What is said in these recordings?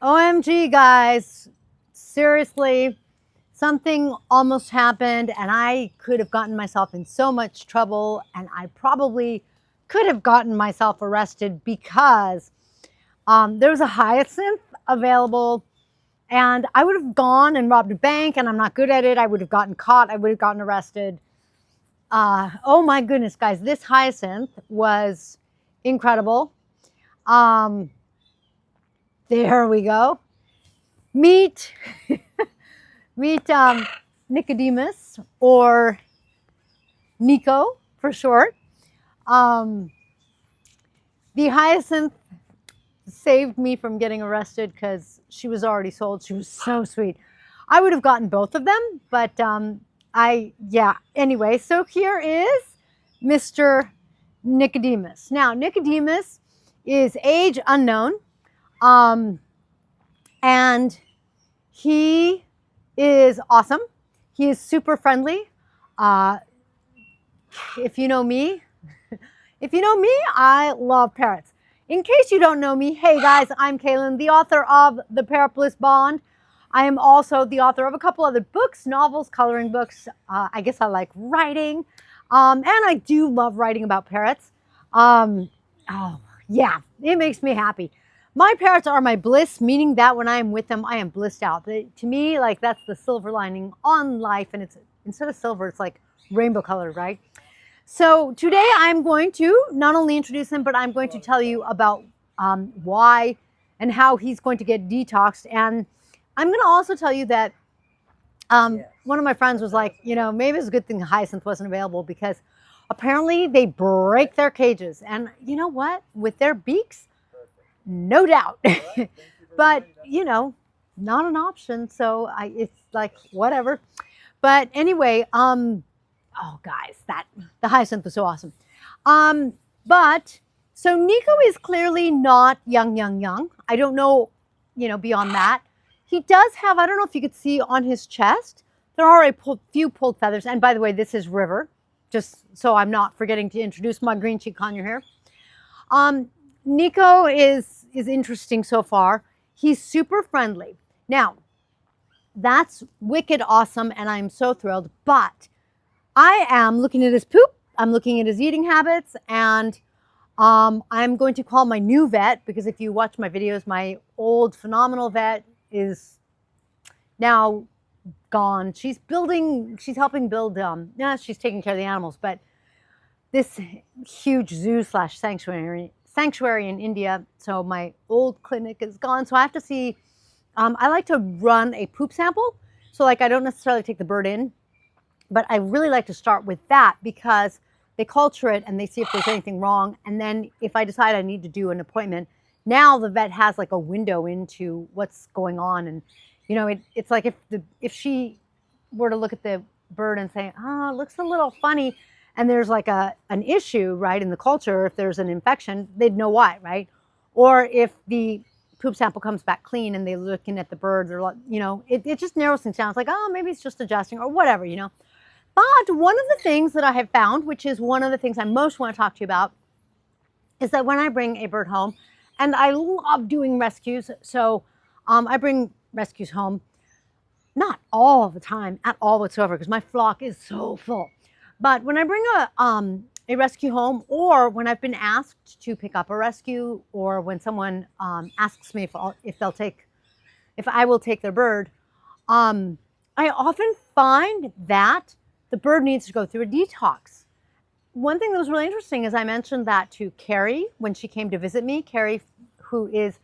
OMG, guys. Seriously, something almost happened and I could have gotten myself in so much trouble, and I probably could have gotten myself arrested because there was a Hyacinth available and I would have gone and robbed a bank, and I'm not good at it. I would have gotten caught. I would have gotten arrested. Oh my goodness, guys. This Hyacinth was incredible. There we go. Meet Nicodemus, or Nico for short. The Hyacinth saved me from getting arrested because she was already sold. She was so sweet. I would have gotten both of them, but anyway, so here is Mr. Nicodemus. Now, Nicodemus is age unknown, and he is awesome. He is super friendly. If you know me, I love parrots. In case you don't know me, hey guys, I'm Kaylin, the author of the Parrot Bliss Bond. I am also the author of a couple other books, novels, coloring books. I guess I like writing, and I do love writing about parrots. Oh yeah, it makes me happy. My parrots are my bliss, meaning that when I am with them, I am blissed out. To me, like, that's the silver lining on life, and it's instead of silver, it's like rainbow colored, right? So today I'm going to not only introduce him, but I'm going to tell you about why and how he's going to get detoxed. And I'm going to also tell you that one of my friends was like, maybe it's a good thing Hyacinth wasn't available, because apparently they break their cages. And you know what? With their beaks, no doubt. But, not an option. So it's like, whatever. But anyway, oh guys, the Hyacinth was so awesome. But so Nico is clearly not young. I don't know, beyond that. He does have, I don't know if you could see on his chest, there are a few pulled feathers. And by the way, this is River, just so I'm not forgetting to introduce my green cheek conure here. Nico is interesting so far. He's super friendly. Now, that's wicked awesome, and I'm so thrilled. But I am looking at his poop, I'm looking at his eating habits, and I'm going to call my new vet, because if you watch my videos, my old phenomenal vet is now gone. She's helping build, she's taking care of the animals, but this huge zoo / sanctuary in India, so my old clinic is gone. So I have to see, I like to run a poop sample. So like, I don't necessarily take the bird in, but I really like to start with that, because they culture it and they see if there's anything wrong. And then if I decide I need to do an appointment, now the vet has like a window into what's going on. And, it's like if she were to look at the bird and say, it looks a little funny, and there's like an issue, right, in the culture, if there's an infection, they'd know why, right? Or if the poop sample comes back clean and they're looking at the birds, or, it just narrows things down. It's like, maybe it's just adjusting or whatever, But one of the things that I have found, which is one of the things I most want to talk to you about, is that when I bring a bird home, and I love doing rescues, so I bring rescues home, not all the time at all whatsoever, because my flock is so full. But when I bring a rescue home, or when I've been asked to pick up a rescue, or when someone asks me if I will take their bird, I often find that the bird needs to go through a detox. One thing that was really interesting is I mentioned that to Carrie when she came to visit me. Carrie, who is,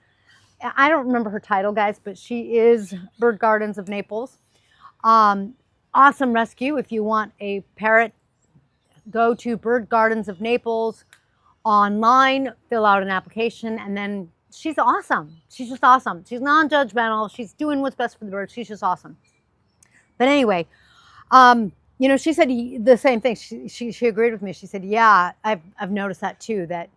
I don't remember her title, guys, but she is Bird Gardens of Naples. Awesome rescue. If you want a parrot, go to Bird Gardens of Naples online, fill out an application, and then she's awesome. She's just awesome. She's non-judgmental. She's doing what's best for the bird. She's just awesome. But anyway, she said the same thing. She agreed with me. She said, yeah, I've noticed that too, that,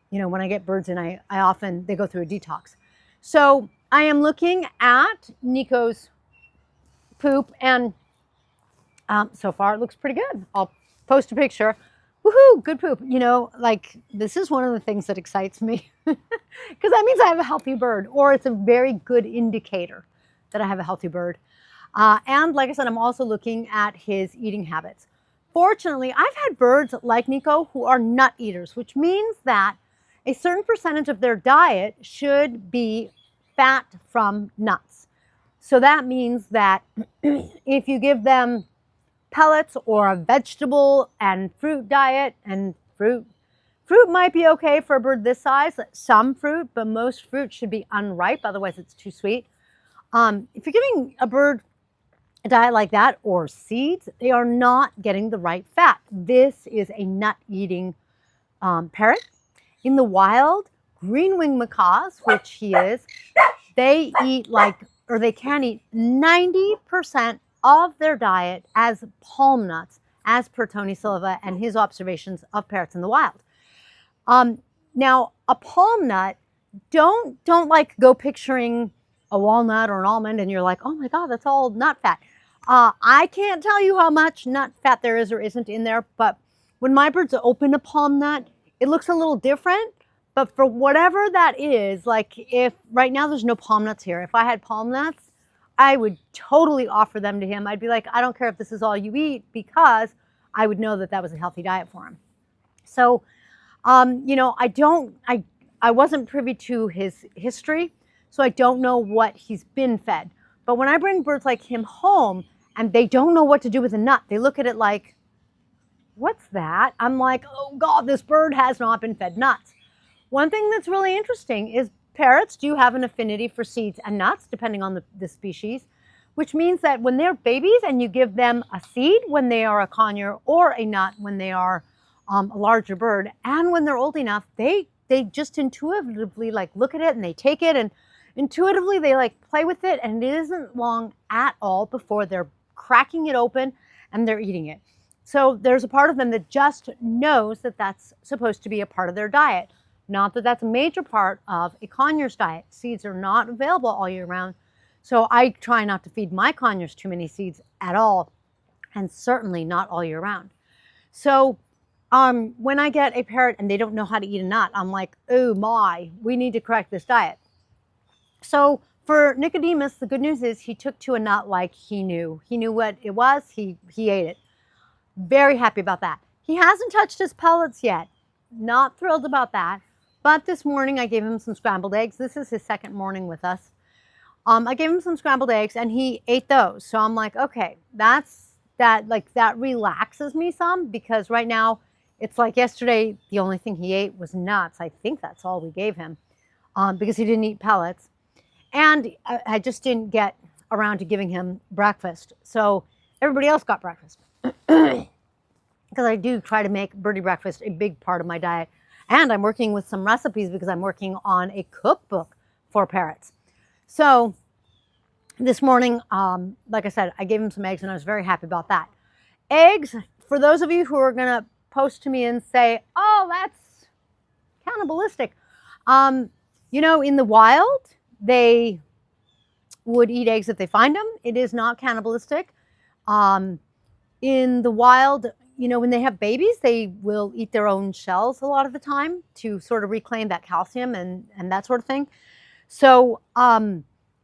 when I get birds in, they go through a detox. So I am looking at Nico's poop, and so far it looks pretty good. I'll post a picture. Woohoo, good poop. You know, like this is one of the things that excites me because that means I have a healthy bird, or it's a very good indicator that I have a healthy bird. And like I said, I'm also looking at his eating habits. Fortunately, I've had birds like Nico who are nut eaters, which means that a certain percentage of their diet should be fat from nuts. So that means that if you give them pellets or a vegetable and fruit diet, and fruit might be okay for a bird this size, some fruit, but most fruit should be unripe, otherwise it's too sweet. If you're giving a bird a diet like that or seeds, they are not getting the right fat. This is a nut eating parrot. In the wild, green-winged macaws, which he is, they eat or they can eat 90% of their diet as palm nuts, as per Tony Silva and his observations of parrots in the wild. Now, a palm nut, don't like go picturing a walnut or an almond and you're like, oh my God, that's all nut fat. I can't tell you how much nut fat there is or isn't in there, but when my birds open a palm nut, it looks a little different. But for whatever that is, like if right now there's no palm nuts here, if I had palm nuts, I would totally offer them to him. I'd be like, I don't care if this is all you eat, because I would know that that was a healthy diet for him. So, you know, I wasn't privy to his history, so I don't know what he's been fed. But when I bring birds like him home and they don't know what to do with a nut, they look at it like, what's that? I'm like, oh God, this bird has not been fed nuts. One thing that's really interesting is parrots do have an affinity for seeds and nuts, depending on the species, which means that when they're babies and you give them a seed when they are a conure or a nut when they are a larger bird, and when they're old enough, they just intuitively like look at it and they take it, and intuitively they like play with it, and it isn't long at all before they're cracking it open and they're eating it. So there's a part of them that just knows that that's supposed to be a part of their diet. Not that that's a major part of a conure's diet. Seeds are not available all year round. So I try not to feed my conures too many seeds at all, and certainly not all year round. So when I get a parrot and they don't know how to eat a nut, I'm like, oh my, we need to correct this diet. So for Nicodemus, the good news is he took to a nut like he knew. He knew what it was, he ate it. Very happy about that. He hasn't touched his pellets yet. Not thrilled about that. But this morning I gave him some scrambled eggs. This is his second morning with us. I gave him some scrambled eggs and he ate those. So I'm like, okay, that relaxes me some, because right now it's like yesterday, the only thing he ate was nuts. I think that's all we gave him because he didn't eat pellets. And I just didn't get around to giving him breakfast. So everybody else got breakfast. Because I do try to make birdie breakfast a big part of my diet. And I'm working with some recipes because I'm working on a cookbook for parrots. So this morning, like I said, I gave him some eggs and I was very happy about that. Eggs, for those of you who are going to post to me and say, oh, that's cannibalistic. You know, in the wild, they would eat eggs if they find them. It is not cannibalistic. In the wild, you know, when they have babies, they will eat their own shells a lot of the time to sort of reclaim that calcium and that sort of thing. So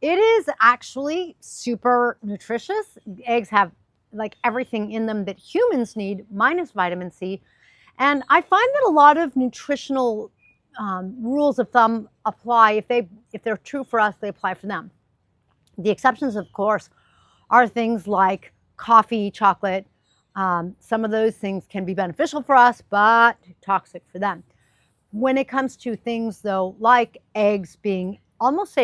it is actually super nutritious. Eggs have like everything in them that humans need, minus vitamin C. And I find that a lot of nutritional rules of thumb apply. If they're true for us, they apply for them. The exceptions, of course, are things like coffee, chocolate. Some of those things can be beneficial for us, but toxic for them. When it comes to things, though, like eggs being almost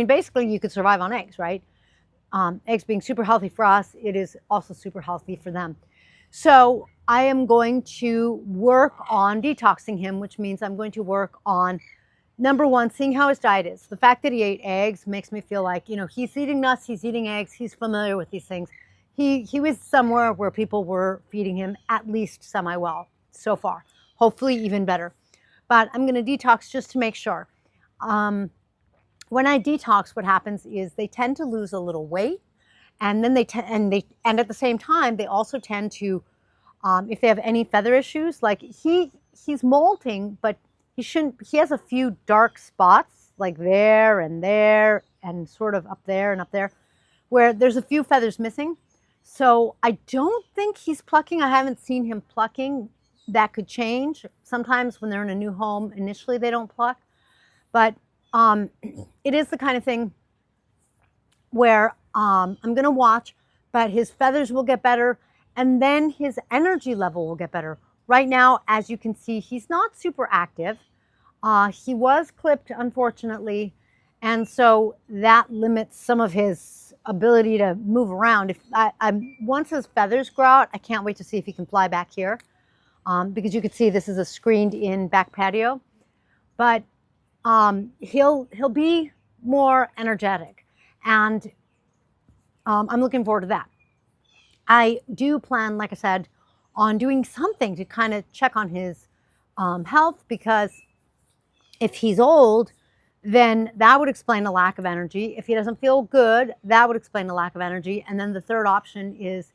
basically you could survive on eggs, right? Eggs being super healthy for us, it is also super healthy for them. So I am going to work on detoxing him, which means I'm going to work on, number one, seeing how his diet is. The fact that he ate eggs makes me feel like, you know, he's eating nuts, he's eating eggs, he's familiar with these things. He was somewhere where people were feeding him at least semi-well so far, hopefully even better. But I'm going to detox just to make sure. When I detox, what happens is they tend to lose a little weight, and then and at the same time they also tend to if they have any feather issues. Like he's molting, but he shouldn't. He has a few dark spots like there and sort of up there and up there, where there's a few feathers missing. So I don't think he's plucking. I haven't seen him plucking. That could change. Sometimes when they're in a new home, initially they don't pluck. But it is the kind of thing where I'm going to watch, but his feathers will get better and then his energy level will get better. Right now, as you can see, he's not super active. He was clipped, unfortunately, and so that limits some of his ability to move around. Once his feathers grow out, I can't wait to see if he can fly back here, because you can see this is a screened-in back patio. But he'll be more energetic, and I'm looking forward to that. I do plan, like I said, on doing something to kind of check on his health, because if he's old, then that would explain a lack of energy. If he doesn't feel good, that would explain a lack of energy. And then the third option is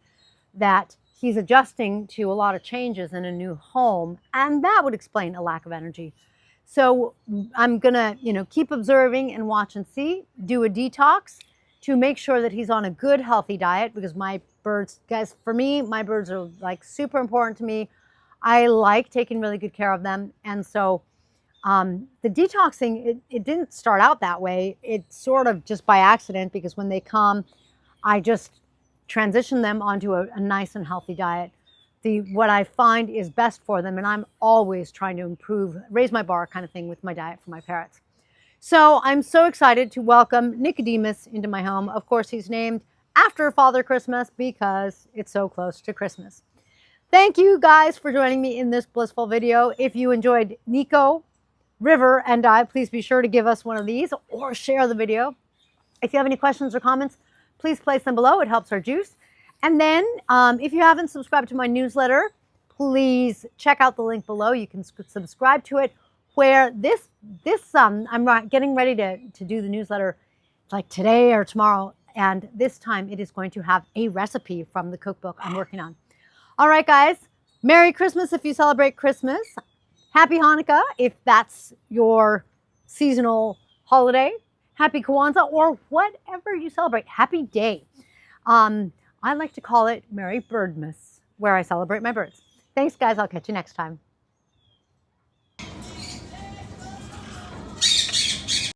that he's adjusting to a lot of changes in a new home, and that would explain a lack of energy. So I'm gonna, keep observing and watch and see, do a detox to make sure that he's on a good, healthy diet, because my birds, guys, for me, my birds are like super important to me. I like taking really good care of them. And so the detoxing, it didn't start out that way. It's sort of just by accident, because when they come, I just transition them onto a nice and healthy diet. What I find is best for them, and I'm always trying to improve, raise my bar kind of thing with my diet for my parrots. So I'm so excited to welcome Nicodemus into my home. Of course, he's named after Father Christmas because it's so close to Christmas. Thank you guys for joining me in this blissful video. If you enjoyed Nico, River, and I, please be sure to give us one of these or share the video. If you have any questions or comments, please place them below. It helps our juice. And then if you haven't subscribed to my newsletter, please check out the link below. You can subscribe to it, where I'm getting ready to do the newsletter like today or tomorrow. And this time it is going to have a recipe from the cookbook I'm working on. All right, guys, Merry Christmas if you celebrate Christmas. Happy Hanukkah if that's your seasonal holiday. Happy Kwanzaa, or whatever you celebrate. Happy day. I like to call it Merry Birdmas, where I celebrate my birds. Thanks, guys. I'll catch you next time.